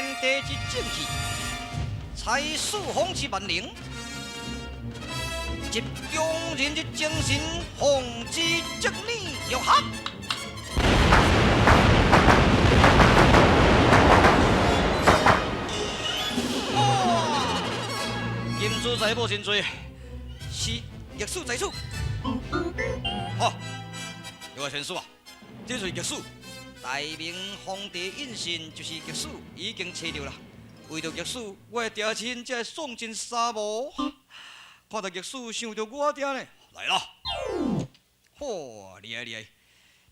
天地之正气，采四方之万灵，集中人之精神，奉之正理融合。金主在报真罪，是逆史在此。好，各位先生啊，这是逆史。大明皇帝印信就是逆史，已经找到了。为着逆史，我的爹亲才送进沙漠。看到逆史，想到我爹呢，来啦！嚯，厉害厉害！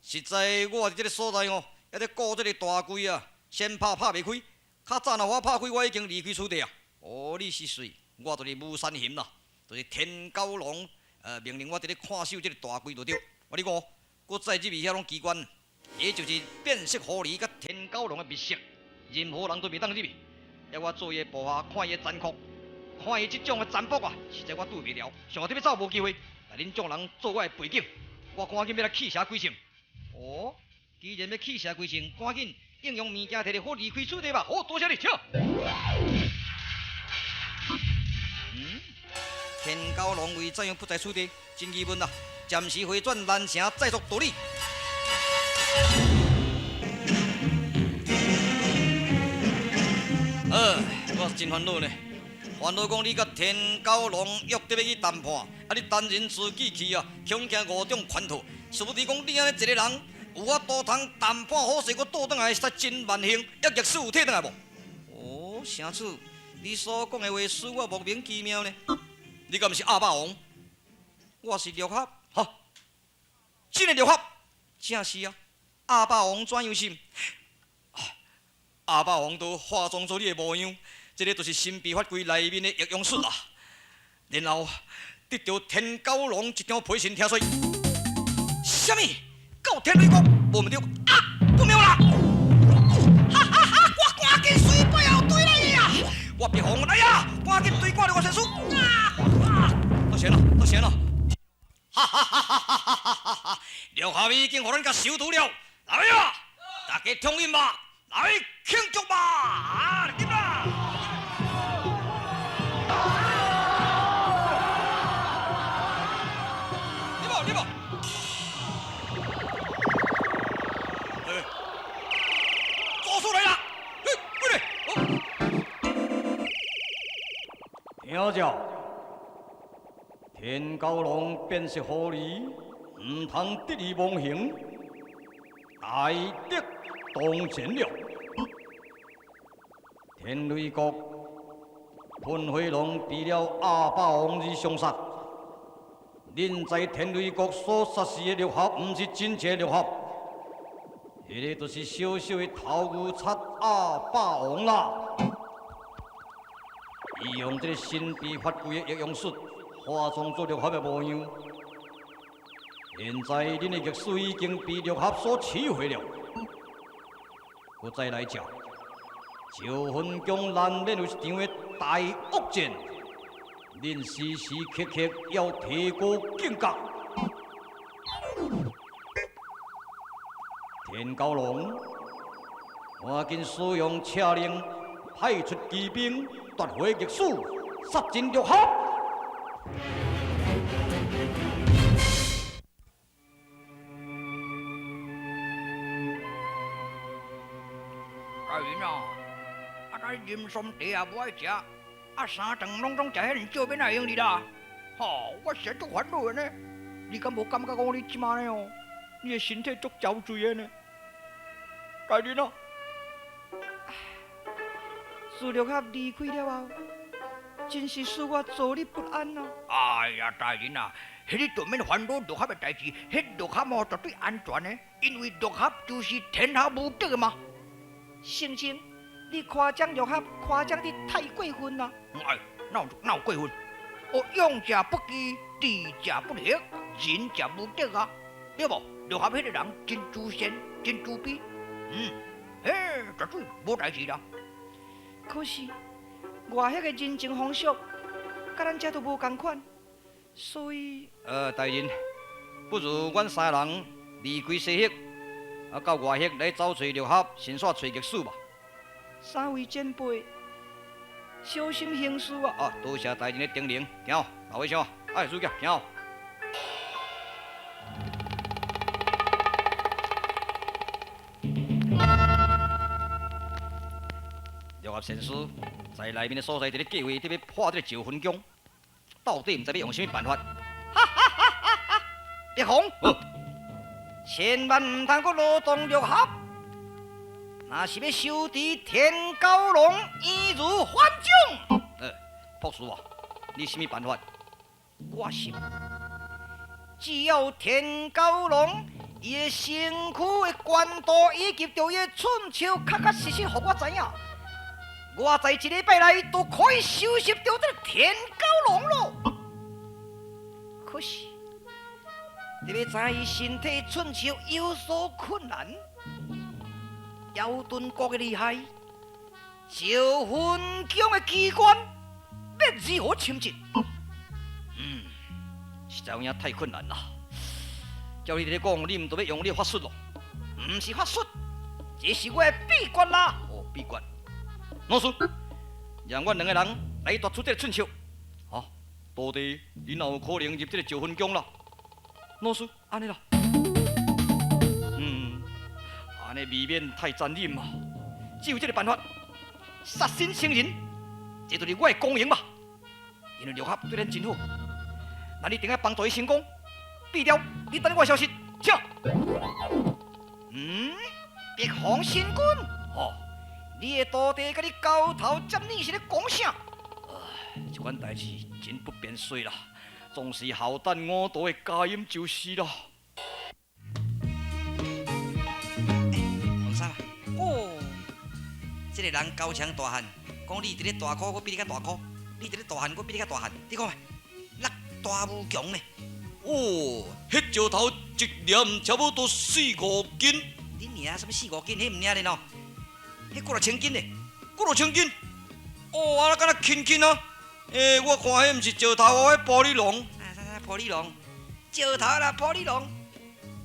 实在我伫这个所在哦，还在顾这个大柜啊，先拍袂开。较早若我拍开，我已经离开此地啊。哦，你是谁？我就是武山行啦，就是天高龙，命令我伫咧看守这个大柜就对。我你讲，搁再入去遐种机关，也就是变色狐狸甲天高龙的密室，任何人都袂当入去。要我做伊部下，看伊的残酷，看伊这种的残暴啊，实在我对袂了。想要走无机会，但恁众人做我的背景，我赶紧要来弃邪归正。哦，既然要弃邪归正，赶紧应用物件摕来好离开此地吧。好，多谢你，请。天高龙为怎样不在此地？真疑问啊！暂时回转南城，再作道理。我是真烦恼呢。烦恼讲你甲天高龙约得要去谈判，你单人自己去啊，恐惊误中圈套。殊不知讲你安尼一个人，有法度通谈判好势，我倒转来实在真万幸，要逆史有体转来无？哦，啥子？你所讲的话使我莫名其妙呢？你敢毋是阿霸王？我是陆合，哈，真个陆合，正是啊。阿霸王怎样心？阿霸王都化妆做你的模样，这个就是神秘法规内面的易用术啊。然后得到天高龙一张培训听说，什么？到天雷国无毋对啊？不妙啦！哈哈哈！我赶紧随背后追来伊啊！我别红来呀！赶紧追赶着我先生！得钱了，得钱了！哈哈哈哈哈哈！刘夏已经互咱甲收徒了，来呀！大家冲印吧，来庆祝吧！啊，进啦！你无？做出来啦！过来！听着。天高龙变色狐狸，唔通得意忘形，大敌当前了。天雷国喷火龙除了阿霸王之相杀，恁在天雷国所杀死的六合，唔是真正六合，迄个就是小小的头牛贼阿霸王啦。伊用这个神秘法规的易用术。化妆做六合的模样，现在恁的逆史已经被六合所摧毁了。我再来讲，招魂宫难免有一场的大恶战，恁时时刻刻要提高警觉。天高龙，赶紧使用车令，派出骑兵夺回逆史，杀进六合。大人啊，咱饮酸茶也无爱食，三顿拢食遐少，免哪用哩啦？吼，我实在足烦恼的呢。你敢无感觉讲你即马呢哦，你的身体足憔悴的呢？大人啊，自陆合离开了后，真是使我坐立不安啊！哎呀，大人啊，迄你都免烦恼陆合的代志，迄陆合哦绝对安全的，因为陆合就是天下无敌的嘛。圣经，你夸奖陆合，夸奖得太过分啦！哎，哪有过分？哦，勇者不欺，智者不敌，仁者无敌啊！对无？陆合迄个人真自善，真自卑，嘿，绝对无代志啦。可是我迄个人情风俗，甲咱遮都无共款，所以大人，不如阮三个人离开西域，到外域来找找陆合，先煞找逆史吧。三位前辈，小心行事啊！啊，多谢大人的叮咛，行，老位兄，哎，主教，行。六合先师在内面的所在，伫咧计划伫要破这个招魂宫，到底毋知要用什么办法？别红，千万唔通阁劳动六合，若是要收治天高龙，易如反掌。博士啊，你什么办法？我想，只要天高龙伊的身躯的关度以及着伊的寸秋，确实实，互我知影。我在一礼拜内都可以收拾到这个天高龙咯。可是，你要知伊身体寸秋有所困难，妖盾国的厉害，招魂宫的机关要如何亲近？实在有影太困难啦。照你咧讲，你唔都要用你的法术咯？唔是法术，这是我的秘诀啦。哦，秘诀。老师，让阮两个人来夺出这个寸秋。啊，到底你哪有可能入这个招魂宫啦？老师，安尼啦。安尼未免太残忍嘛。只有这个办法，杀身成仁，这就是我的功用吧。因为六合对咱真好，那你定要帮助伊成功。必了，你等我消息，请。别皇神君，哦。你的徒弟甲你交头接耳是咧讲啥？这款代志真不便说啦，总是好等我徒的佳音就是啦。黄三啊，哦，这个人高强大汉，讲你伫咧大考，我比你较大考；你伫咧大汉，我比你较大汉。你看觅，那大无强呢？哦，迄石头一粒差不多4-5斤。你娘什么4-5斤？迄唔领咧喏。迄几落千斤呢？几落千斤？哦，啊，敢若轻轻啊！我看迄毋是石头哦，迄玻璃龙。玻璃龙，石头啦，玻璃龙。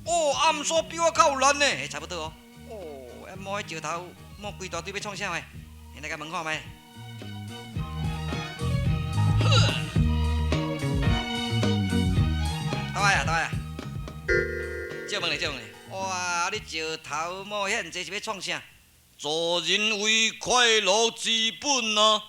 哦，暗锁比我较有力呢，差不多哦。哦，摸迄石头，摸规大堆要创啥诶？来甲问看觅。倒来啊，倒来啊！借问咧，借问咧。哇，你石头摸遐济是要创啥？助人为快乐之本啊！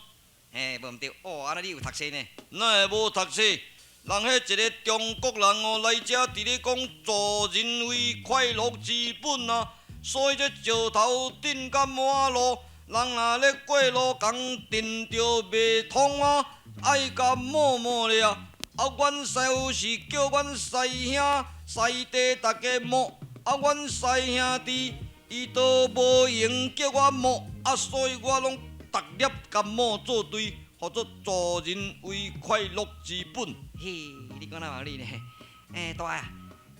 无毋对，安尼你有读册呢？哪会无读册？人迄一个中国人哦，来遮伫咧讲助人为快乐之本啊！所以这石头顶甲马路，人若咧过路共电着袂通啊，爱甲摸摸咧啊！阮师傅是叫阮师兄师弟大家摸，阮师兄弟。伊都无用叫我摸，所以我拢逐粒甲摸做对，叫做助人为快乐之本。嘿，你讲哪有理呢？大啊，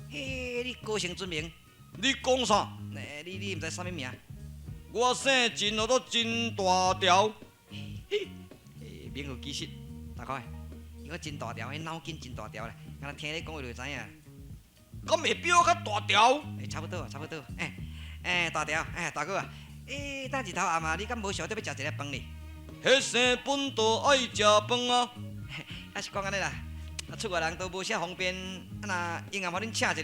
你高姓尊名？你讲啥？你毋知啥物名？我姓真，叫做真大条。名副其实，大概，伊个真大条，迄脑筋真大条咧。敢若听你讲话就知影。敢会比我较大条？差不多啊，差不多。大条，大哥啊，等日头暗啊，你敢无想着要食一个饭呢？迄生本就爱食饭啊！啊是讲安尼啦，出外人都无啥方便，若因暗互恁请一个，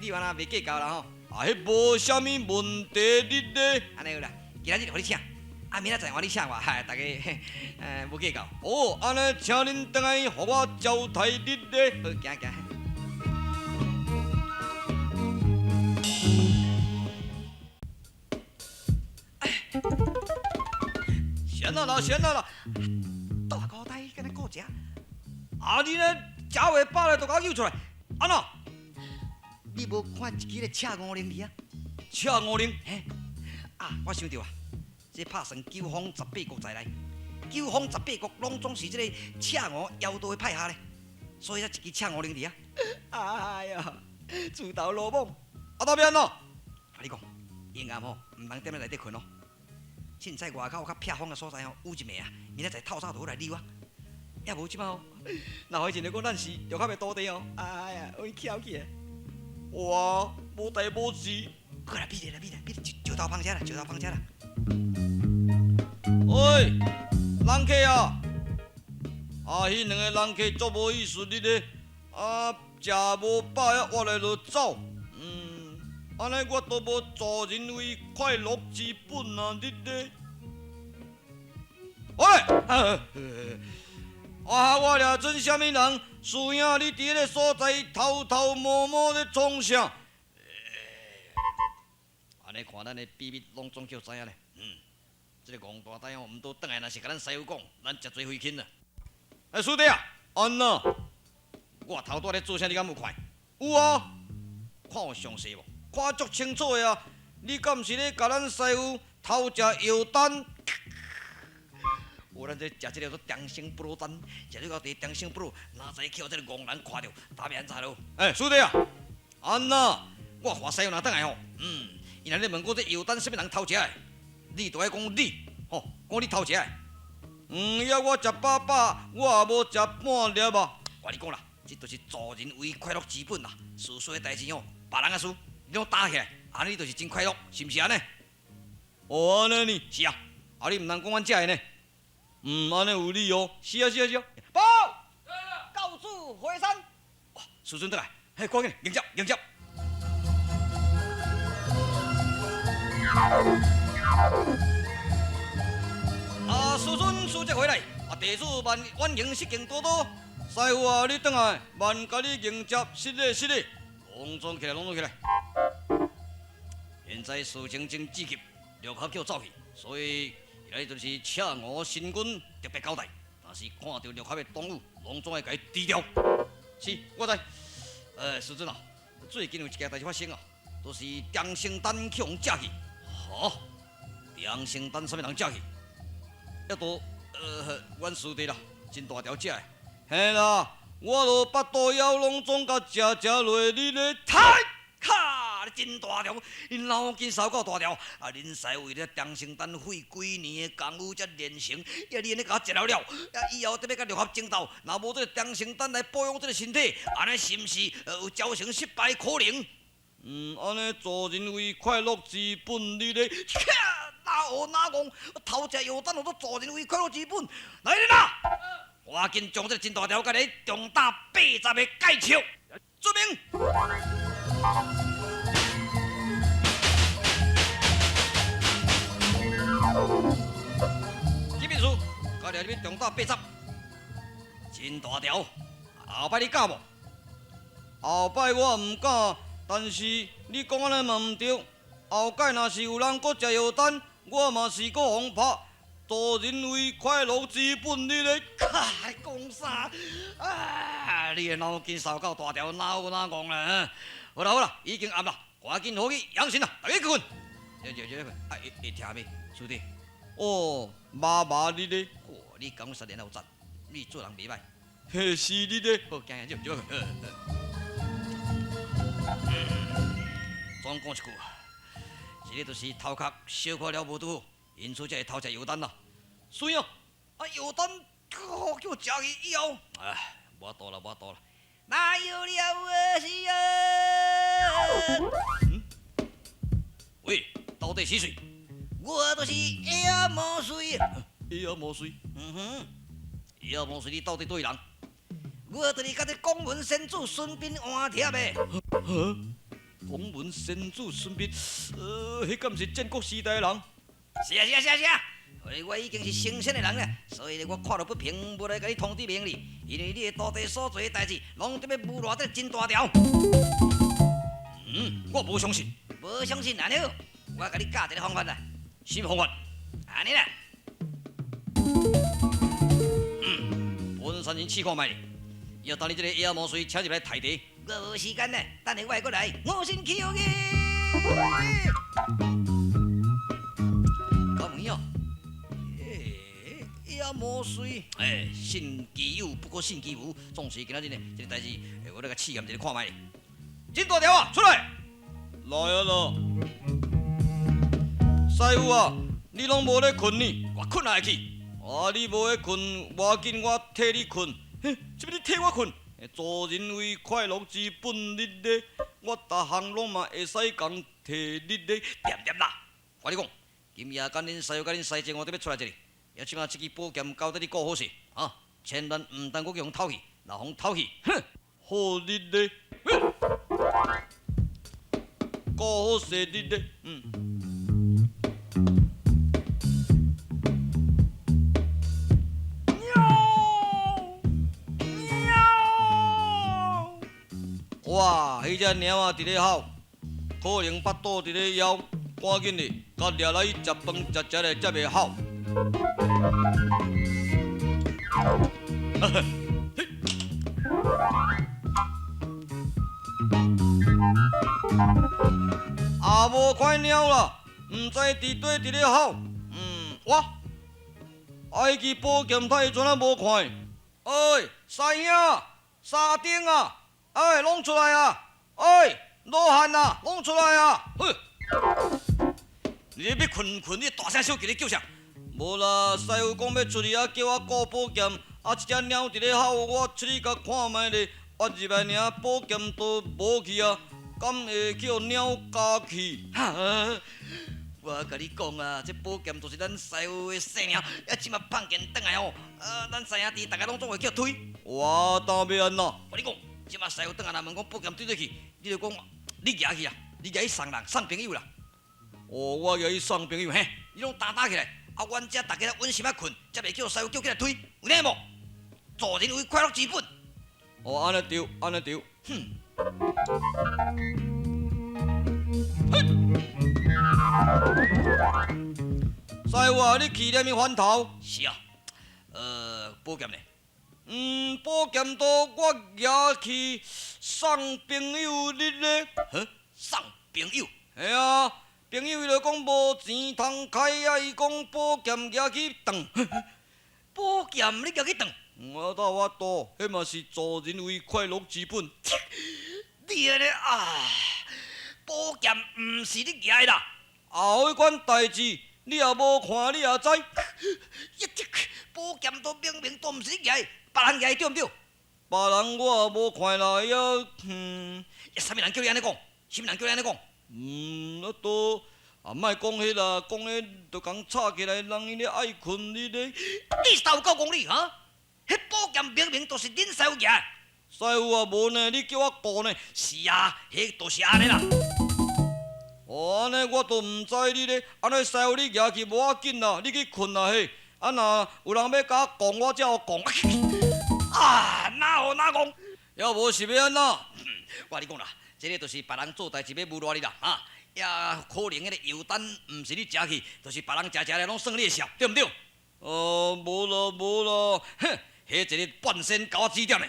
你原来袂计较啦吼？迄无啥物问题，你咧？安尼有啦，今仔日互你请，明仔载换你请我，大家无计较。哦，安尼请恁倒来，互我招待你咧。好，行行。闲啦，闲啦！大高台跟你顾食，你呢食袂饱咧，就甲我揪出来，安怎？你无看一支咧赤五零二啊？赤五零，我想到啊，这拍算9方18国在内，9方18国拢总是这个赤五妖道的派下咧，所以才一支赤五零二啊！哎呀，自投罗网，当面咯！甲你讲，阴暗吼，唔通踮咧内底困哦。凊彩外口较僻风的所在吼，有一暝啊，明仔载透早就好来溜啊。也无即摆哦，若以前就讲咱是药卡的徒弟哦，哎呀，有去巧去诶。哇，无代无志，过来比咧，比石头碰车啦，石头碰车啦。喂，人客啊！迄两个人客足无意思，你咧食无饱还活来就走，安尼我都无助人为快乐之本啊！你咧，喂，我俩准啥物人？师兄，你伫迄个所在偷偷摸摸咧创啥？安尼看咱的秘密拢总叫知影咧，这个戆大呆哦，毋多转来，若是甲咱师傅讲，咱食做灰烬啦。师弟啊，安那？我头拄咧做啥？你敢有看？有啊，看有详细无？看足清楚的啊！你敢毋是咧甲咱师傅偷食药丹？咱这食这个做长生不老丹，食了到第长生不老，哪知去互这个戆人看着，打变安怎咯？师弟啊，安那？我话师傅若转来吼，伊若咧问我这药丹什么人偷食的，你就爱讲你，讲你偷食的。要我食饱饱，我也无食半粒啊！我你讲啦，这就是助人为快乐之本啦。事说的代志别人的事，你拢打起来，安尼就是真快乐，是毋是安尼？安尼呢？是啊，你毋通讲阮遮的呢。安尼有理哦。是啊。报，告主回山。哇，师尊倒来，赶紧迎接。师尊师姐回来，弟子万欢迎失敬多多。师傅啊，你转来，万甲你迎接，失礼。拢总起来。现在事情真急急，六合叫走去，所以现在就是请我新君特别交代。但是看到六合的动物，拢总爱甲伊低调。是，我知。师尊啊，最近有一件代志发生啊，都是张生丹去互借去。张生丹什么人借去？要都阮师弟啦，真大条食的。嘿啦，我落巴肚枵拢总甲食落，你咧太卡，你真大条，恁脑筋烧够大条。恁师为了张生丹费几年的功夫才练成，你安尼甲我食了，以后得要甲六合争斗，若无这个张生丹来保养这个身体，安尼是毋是有造成失败可能？安尼助人为快乐之本，你咧。哪学哪讲，偷食药丹，我都助人为快乐之本。来人啊！赶紧将这真大条甲你重打80个戒尺，遵命。这秘书，甲你要重打80，真大条。后摆你敢无？后摆我唔敢，但是你讲安尼嘛唔对。后摆若是有人搁食药丹，我嘛是搁互拍，助人为快乐之本，你咧讲啥？你的脑筋烧到大条，哪有哪讲啦？好啦，已经暗啦，赶紧回去养神啦，大家困。会听未，师弟？麻你咧？你讲3年后赞，你做人袂歹。嘿，是你咧？好，行，就。总讲一句。这个就是头壳小可了无拄好，因此才会偷食药丹啦。所以药丹叫我食去以后，无多了。哪有了我是喂，到底是谁？我就是夜魔水。夜魔水？夜魔水，你到底对人？我就是甲这广文先主孙膑换贴的。广文先主孙膑，迄敢毋是战国时代的人？是啊，我已经是升仙的人了，所以我看到不平，无来甲你通知明你，因为你的徒弟所做的代志，拢得要污赖这真大条。我无相信。无相信安尼好，我甲你教一个方法啦。什么方法？安尼啦。本山人试看卖，要等你这个夜魔水请入来抬地。我无时间呢，等下我会过来。我先去后去。搞问哦，夜魔水，信其有不过信其无，总是今仔日呢，这个代志，我来甲试验一下看卖。真大条啊，出来！来啊！师傅啊，你拢无咧困呢？我困下去。你无咧困，我紧我替你困。什么你替我困？助人为快乐之本，你咧，我逐项拢嘛会使共替你咧，点啦！我你讲，今夜甲恁师傅甲恁师姐，我得要出来这里，也即马即支宝剑交得你顾好势，啊，千万毋通阁用偷去，若互偷去，哼，好日咧，顾好势日咧，哇，迄只猫啊伫咧吼，可能腹肚伫咧枵，赶紧的，甲掠来食饭食咧才袂吼。啊，无看猫啦，毋知伫底伫咧吼。哇，迄支宝剑太全啊无看。哎，三兄、三丁啊！哎，拢出来啊！哎，罗汉啊，拢出来啊！哼，你要困，你大声小叫咧叫啥？无啦，师傅讲要出去啊，叫我顾宝剑，啊，一只猫伫咧吼，我出去甲看卖咧，我入来尔，宝剑都无去啊，敢会叫猫加去？我甲你讲啊，这宝剑就是咱师傅的性命，即马放剑转来吼，咱师兄弟大家拢总会叫推。我当要安怎？我你讲。即马师傅转来，若问讲宝剑对对去，你就讲你举去啊，你举去送人、送朋友啦。哦，我举去送朋友，嘿，你拢打起来，啊，阮遮大家稳心啊困，才袂叫师傅叫起来推，有影无？做人为快乐之本。哦，安尼对，安尼对，哼。师傅啊，你去念咪翻头？是啊，宝剑呢？宝剑都我举去送朋友你咧，送朋友？系啊，朋友伊就讲无钱通开啊，伊讲宝剑举去当，宝剑你举去当？我多，迄嘛是助人为快乐之本。你安尼啊，宝剑毋是你举的啦，后迄款代志你也无看，你也知。宝剑都明明都毋是你举的。别人举对毋对？别人我也无看啦，啥物人叫你安尼讲？啥物人叫你安尼讲？都莫讲迄啦，讲迄就讲吵起来，人伊咧爱困你咧。你是有够讲你哈？迄宝剑明明就是恁师傅举。师傅啊，无呢，你叫我顾呢？是啊，迄就是安尼啦。哦，安尼我都毋知你咧，安尼师傅你举去无要紧啦，你去困啦嘿。啊，若有人要甲我讲，我才有讲。啊，哪好哪讲？要无是要安怎？我你讲啦，这个就是别人做代志要侮辱你啦，也可能迄个油蛋毋是你食去，就是别人食咧拢算你的笑，对毋对？无啦，哼，迄一个半仙甲我指点的。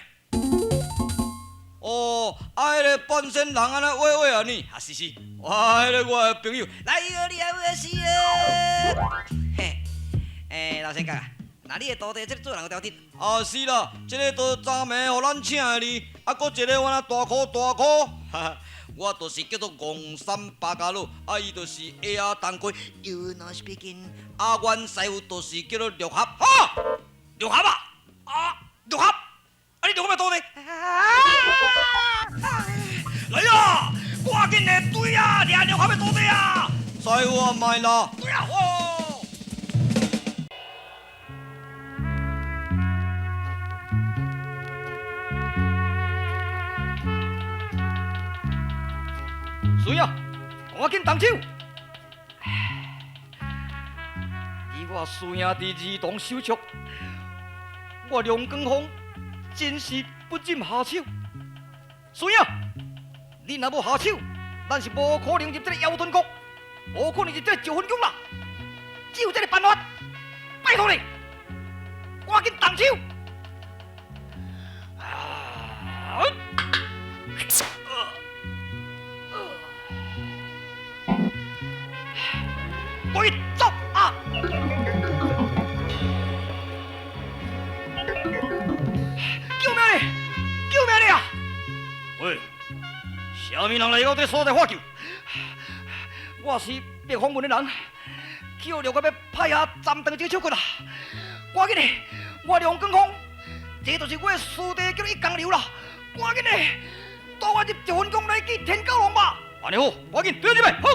迄个半仙人安尼喂啊你，是，哇，迄个我的朋友，来哟，你也是啊，嘿，老仙哥啊。那你的徒弟这做人有条件？是啦，这个都昨暝互咱请的哩，搁一个我那大箍，我就是叫做戆山八家佬，伊就是下下当归。You know speaking？阮师傅就是叫做六合，六合啊，六合，你六合咩徒弟？来啊，赶紧的对啊，掠六合咩徒弟啊！师傅啊，卖啦，对啊，水啊，赶紧动手！以我师兄弟儿童手足，我梁光峰真是不忍下手。水啊，你若要下手，咱是无可能入这个妖盾国，无可能入这个九分宫啦。只有这个办法，拜托你，赶紧动手！快走啊！救命哩！救命哩啊！喂，啥物人来我这所在发救？我是灭风门的人，叫了我要派下暂断这个手骨啦！赶紧的，我梁光峰，这就是我的师弟，叫你一江流啦！赶紧的，带我入九分宫来见天高龙吧！安尼好，赶紧对入来，好。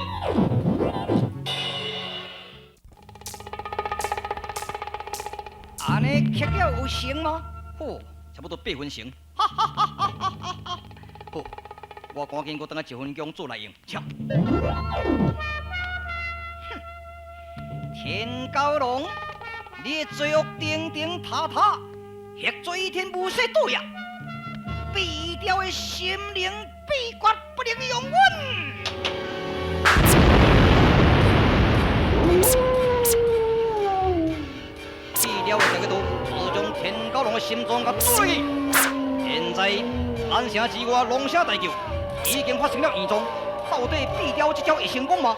切了有成吗？嚯，差不多8分成。好，我赶紧搁等下1分钟做来用。瞧，天高龙，你的罪恶定定塌塌，迄罪天无色度呀！必雕的心灵秘诀不能用阮。必雕的这个图，自将天高龙的心脏甲夺去。现在，咱城之外龙虾大桥已经发生了异状，到底必雕这招会成功吗？